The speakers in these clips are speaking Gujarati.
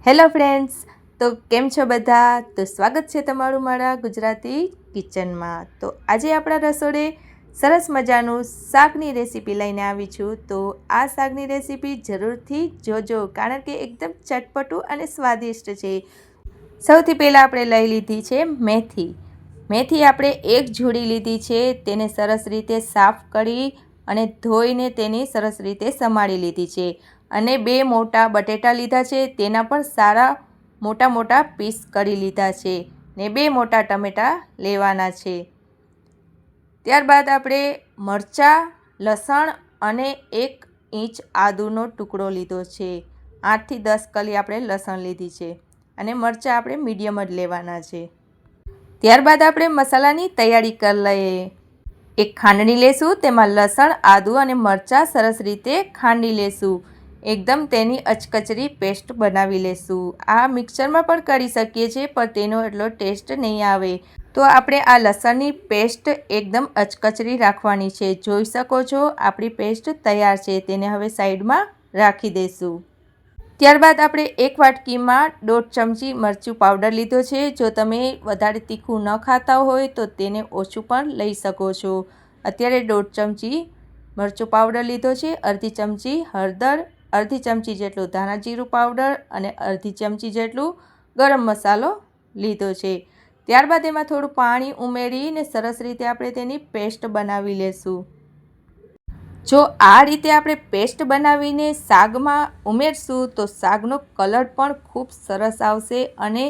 હેલો ફ્રેન્ડ્સ, તો કેમ છો બધા? તો સ્વાગત છે તમારું મારા ગુજરાતી કિચનમાં। તો આજે આપણા રસોડે સરસ મજાનું શાકની રેસીપી લઈને આવી છું। તો આ શાકની રેસીપી જરૂરથી જોજો, કારણ કે એકદમ ચટપટું અને સ્વાદિષ્ટ છે। સૌથી પહેલાં આપણે લઈ લીધી છે મેથી। મેથી આપણે એક જોડી લીધી છે, તેને સરસ રીતે સાફ કરી અને ધોઈને તેની સરસ રીતે સમારી લીધી છે। અને 2 મોટા બટેટા લીધા છે, તેના પણ સારા મોટા મોટા પીસ કરી લીધા છે ને 2 મોટા ટમેટાં લેવાના છે। ત્યારબાદ આપણે મરચાં, લસણ અને 1 ઇંચ આદુનો ટુકડો લીધો છે। 8 થી 10 કલી આપણે લસણ લીધી છે અને મરચાં આપણે મીડિયમ જ લેવાના છે। ત્યારબાદ આપણે મસાલાની તૈયારી કરી લઈએ। એક ખાંડણી લેશું, તેમાં લસણ, આદુ અને મરચાં સરસ રીતે ખાંડી લેશું। એકદમ તેની અચકચરી પેસ્ટ બનાવી લેશું। આ મિક્સરમાં પણ કરી શકીએ છીએ, પણ તેનો એટલો ટેસ્ટ નહીં આવે। તો આપણે આ લસણની પેસ્ટ એકદમ અચકચરી રાખવાની છે। જોઈ શકો છો આપણી પેસ્ટ તૈયાર છે, તેને હવે સાઈડમાં રાખી દઈશું। ત્યારબાદ આપણે 1 વાટકીમાં 1.5 ચમચી મરચું પાવડર લીધો છે। જો તમે વધારે તીખું ન ખાતા હોય તો તેને ઓછું પણ લઈ શકો છો। અત્યારે 1.5 ચમચી મરચું પાવડર લીધો છે, અડધી ચમચી હળદર, અડધી ચમચી જેટલું ધાણા જીરું પાવડર અને અડધી ચમચી જેટલું ગરમ મસાલો લીધો છે। ત્યારબાદ એમાં થોડું પાણી ઉમેરીને સરસ રીતે આપણે તેની પેસ્ટ બનાવી લેશું। જો આ રીતે આપણે પેસ્ટ બનાવીને શાકમાં ઉમેરશું તો શાકનો કલર પણ ખૂબ સરસ આવશે અને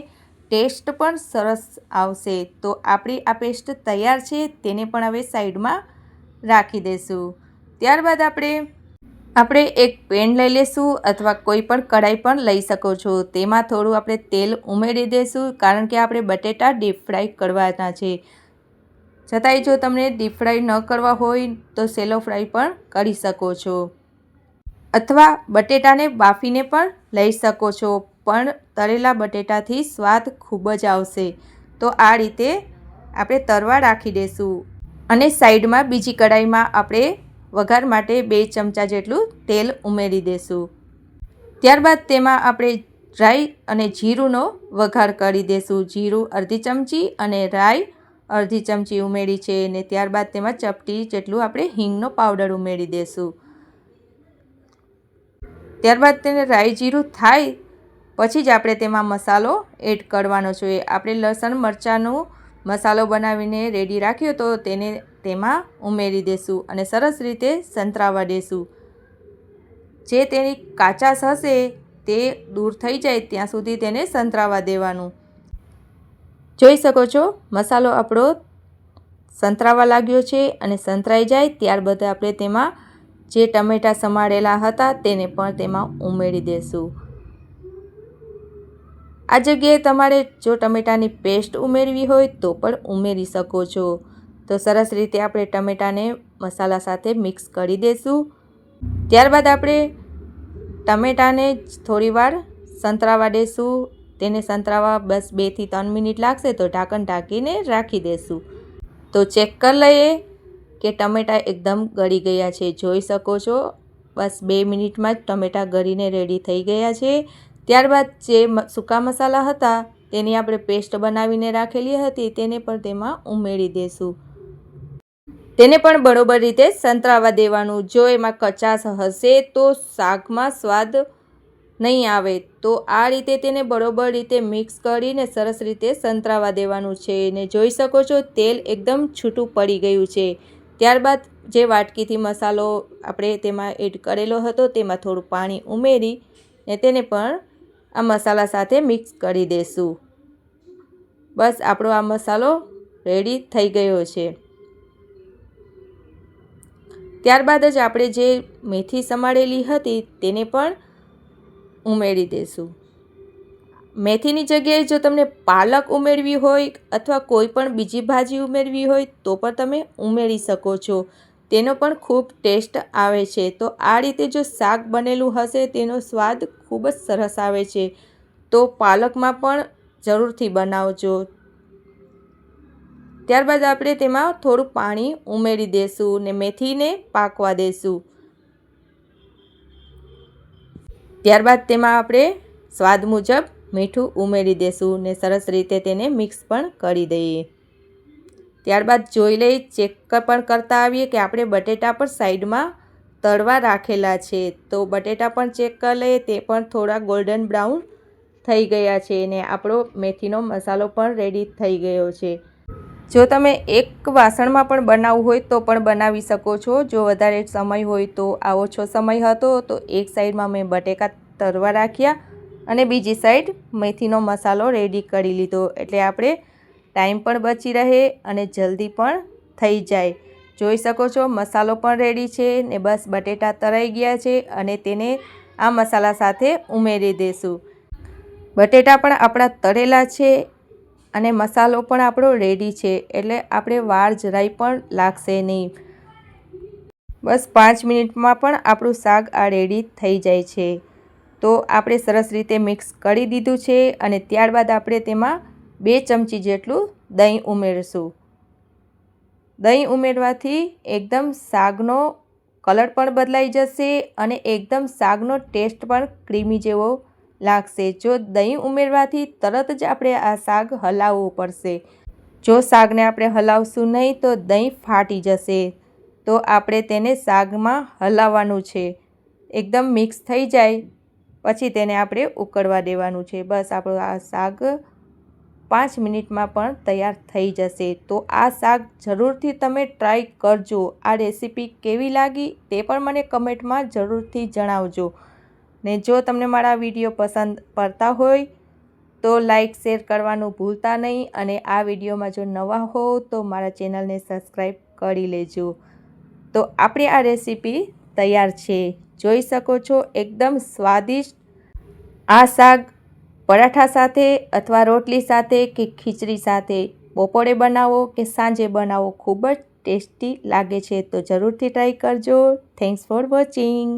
ટેસ્ટ પણ સરસ આવશે। તો આપણી આ પેસ્ટ તૈયાર છે, તેને પણ હવે સાઈડમાં રાખી દઈશું। ત્યારબાદ આપણે એક પેન લઈ લઈશું અથવા કોઈ પણ કઢાઈ પણ લઈ શકો છો। તેમાં થોડું આપણે તેલ ઉમેરી દઈશું, કારણ કે આપણે બટેટા ડીપ ફ્રાય કરવાના છે। છતાંય જો તમને ડીપ ફ્રાય ન કરવા હોય તો સેલો ફ્રાય પણ કરી શકો છો, અથવા બટેટાને બાફીને પણ લઈ શકો છો, પણ તળેલા બટેટાથી સ્વાદ ખૂબ જ આવશે। તો આ રીતે આપણે તળવા રાખી દઈશું અને સાઈડમાં બીજી કઢાઈમાં આપણે વઘાર માટે 2 ચમચા જેટલું તેલ ઉમેરી દઈશું। ત્યારબાદ તેમાં આપણે રાઈ અને જીરુંનો વઘાર કરી દઈશું। જીરું અડધી ચમચી અને રાઈ અડધી ચમચી ઉમેરી છે અને ત્યારબાદ તેમાં ચપટી જેટલું આપણે હિંગનો પાવડર ઉમેરી દઈશું। ત્યારબાદ તેને રાઈ જીરું થાય પછી જ આપણે તેમાં મસાલો એડ કરવાનો છે। આપણે લસણ મરચાંનો મસાલો બનાવીને રેડી રાખ્યો તો તેને તેમાં ઉમેરી દઈશું અને સરસ રીતે સંતરાવા દઈશું। જે તેની કાચાશ હશે તે દૂર થઈ જાય ત્યાં સુધી તેને સંતરાવા દેવાનું। જોઈ શકો છો મસાલો આપણો સંતરાવા લાગ્યો છે અને સંતરાઈ જાય ત્યારબાદ આપણે તેમાં જે ટમેટાં સમારેલા હતા તેને પણ તેમાં ઉમેરી દઈશું। આ જગ્યાએ તમારે જો ટમેટાની પેસ્ટ ઉમેરવી હોય તો પણ ઉમેરી શકો છો। તો સરસ રીતે આપણે ટમેટાને મસાલા સાથે મિક્સ કરી દઈશું। ત્યારબાદ આપણે ટમેટાને થોડીવાર સંતરાવા દઈશું। તેને સંતરાવા બસ 2 થી 3 મિનિટ લાગશે, તો ઢાંકણ ઢાંકીને રાખી દઈશું। તો ચેક કરી લઈએ કે ટમેટાં એકદમ ગળી ગયા છે। જોઈ શકો છો બસ 2 મિનિટમાં જ ટમેટાં ગળીને રેડી થઈ ગયા છે। ત્યારબાદ જે સૂકા મસાલા હતા તેની આપણે પેસ્ટ બનાવીને રાખેલી હતી તેને પણ તેમાં ઉમેરી દઈશું। તેને પણ બરોબર રીતે સંતરાવા દેવાનું। જો એમાં કચાશ હશે તો શાકમાં સ્વાદ નહીં આવે। તો આ રીતે તેને બરોબર રીતે મિક્સ કરીને સરસ રીતે સંતરાવા દેવાનું છે ને જોઈ શકો છો તેલ એકદમ છૂટું પડી ગયું છે। ત્યારબાદ જે વાટકીથી મસાલો આપણે તેમાં એડ કરેલો હતો તેમાં થોડું પાણી ઉમેરી ને તેને પણ આ મસાલા સાથે મિક્સ કરી દઈશું। બસ આપણો આ મસાલો રેડી થઈ ગયો છે। ત્યારબાદ જ આપણે જે મેથી સમારેલી હતી તેને પણ ઉમેરી દઈશું। મેથીની જગ્યાએ જો તમને પાલક ઉમેરવી હોય અથવા કોઈ પણ બીજી ભાજી ઉમેરવી હોય તો પણ તમે ઉમેરી શકો છો, તેનો પણ ખૂબ ટેસ્ટ આવે છે। તો આ રીતે જો શાક બનેલું હશે તેનો સ્વાદ ખૂબ જ સરસ આવે છે। તો પાલકમાં પણ જરૂરથી બનાવજો। ત્યારબાદ આપણે તેમાં થોડું પાણી ઉમેરી દઈશું ને મેથીને પાકવા દઈશું। ત્યારબાદ તેમાં આપણે સ્વાદ મુજબ મીઠું ઉમેરી દઈશું ને સરસ રીતે તેને મિક્સ પણ કરી દઈએ. ત્યારબાદ જોઈ લઈ, ચેક પણ કરતા આવીએ કે આપણે બટેટા પણ સાઈડમાં તળવા રાખેલા છે. તો બટેટા પણ ચેક કરી લઈએ, તે પણ થોડા ગોલ્ડન બ્રાઉન થઈ ગયા છે ને આપણો મેથીનો મસાલો પણ રેડી થઈ ગયો છે. જો તમે એક વાસણમાં પણ બનાવવું હોય તો પણ બનાવી શકો છો. જો વધારે સમય હોય તો, આ ઓછો સમય હતો તો એક સાઈડમાં મેં બટેકા તળવા રાખ્યા અને બીજી સાઈડ મેથીનો મસાલો રેડી કરી લીધો. એટલે આપણે ટાઈમ પણ બચી રહે અને જલ્દી પણ થઈ જાય. જોઈ શકો છો મસાલો પણ રેડી છે ને બસ બટેટા તળાઈ ગયા છે અને તેને આ મસાલા સાથે ઉમેરી દઈશું. બટેટા પણ આપણા તળેલા છે અને મસાલો પણ આપણો રેડી છે, એટલે આપણે વાર જરાય પણ લાગશે નહીં. બસ 5 મિનિટમાં પણ આપણું શાક આ રેડી થઈ જાય છે. તો આપણે સરસ રીતે મિક્સ કરી દીધું છે અને ત્યારબાદ આપણે તેમાં 2 ચમચી જેટલું દહીં ઉમેરશું. દહીં ઉમેરવાથી એકદમ શાકનો કલર પણ બદલાઈ જશે અને એકદમ શાકનો ટેસ્ટ પણ ક્રીમી જેવો લાગશે. જો દહીં ઉમેરવાથી તરત જ આપણે આ શાક હલાવવું પડશે. જો શાકને આપણે હલાવશું નહીં તો દહીં ફાટી જશે. તો આપણે તેને શાકમાં હલાવવાનું છે. એકદમ મિક્સ થઈ જાય પછી તેને આપણે ઉકળવા દેવાનું છે. બસ આપણું આ શાક 5 મિનિટમાં પણ તૈયાર થઈ જશે. તો આ શાક જરૂરથી તમે ટ્રાય કરજો. આ રેસીપી કેવી લાગી તે પણ મને કમેન્ટમાં જરૂરથી જણાવજો. ને જો તમને મારા વિડીયો પસંદ પડતા હોય તો લાઈક શેર કરવાનું ભૂલતા નહીં અને આ વિડીયોમાં જો નવા હો તો મારા ચેનલને સબસ્ક્રાઈબ કરી લેજો. તો આપણી આ રેસીપી તૈયાર છે. જોઈ શકો છો એકદમ સ્વાદિષ્ટ આ શાક પરાઠા સાથે અથવા રોટલી સાથે કે ખીચડી સાથે બપોરે બનાવો કે સાંજે બનાવો, ખૂબ જ ટેસ્ટી લાગે છે. તો જરૂરથી ટ્રાય કરજો. Thanks for watching.